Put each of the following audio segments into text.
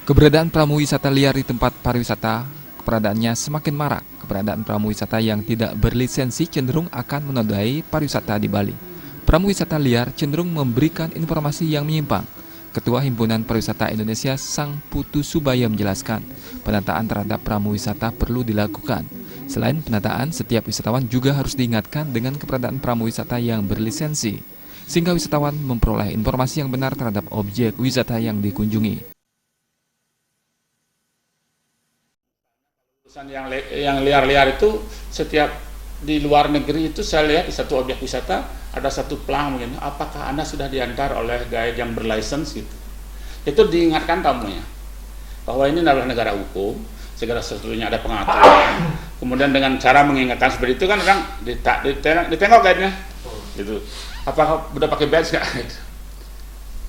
Keberadaan pramu wisata liar di tempat pariwisata, keberadaannya semakin marak. Keberadaan pramu wisata yang tidak berlisensi cenderung akan menodai pariwisata di Bali. Pramu wisata liar cenderung memberikan informasi yang menyimpang. Ketua Himpunan Pariwisata Indonesia Sang Putu Subaya menjelaskan, penataan terhadap pramu wisata perlu dilakukan. Selain penataan, setiap wisatawan juga harus diingatkan dengan keberadaan pramu wisata yang berlisensi, sehingga wisatawan memperoleh informasi yang benar terhadap objek wisata yang dikunjungi. Yang liar-liar itu setiap di luar negeri itu saya lihat di satu objek wisata ada satu pelang begini, apakah Anda sudah diantar oleh guide yang berlisensi gitu. Itu diingatkan tamunya bahwa ini adalah negara hukum, segala sesuatunya ada pengaturan. Kemudian dengan cara mengingatkan seperti itu kan orang ditengok guide-nya gitu. Apakah udah pakai badge nggak?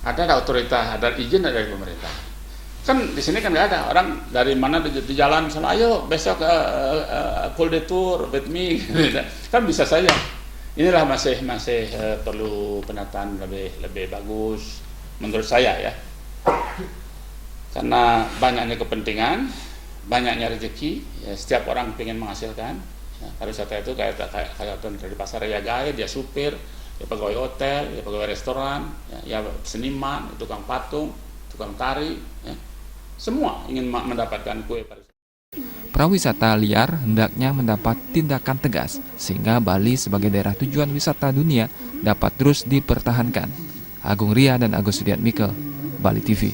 Ada otoritas, ada izin dari pemerintah. Kan di sini kan nggak ada orang dari mana di jalan sana, ayo besok full day tour with me, kan bisa saja. Inilah masih perlu penataan lebih bagus menurut saya ya, karena banyaknya kepentingan, banyaknya rezeki, ya, setiap orang ingin menghasilkan. Ya, pariwisata itu kayak dari pasar ya, guide, ya supir, ya pegawai hotel, ya pegawai restoran, ya seniman, tukang patung, tukang tari, ya. Semua ingin mendapatkan kue pariwisata. Prawisata liar hendaknya mendapat tindakan tegas sehingga Bali sebagai daerah tujuan wisata dunia dapat terus dipertahankan. Agung Ria dan Agus Sudiatmike, Bali TV.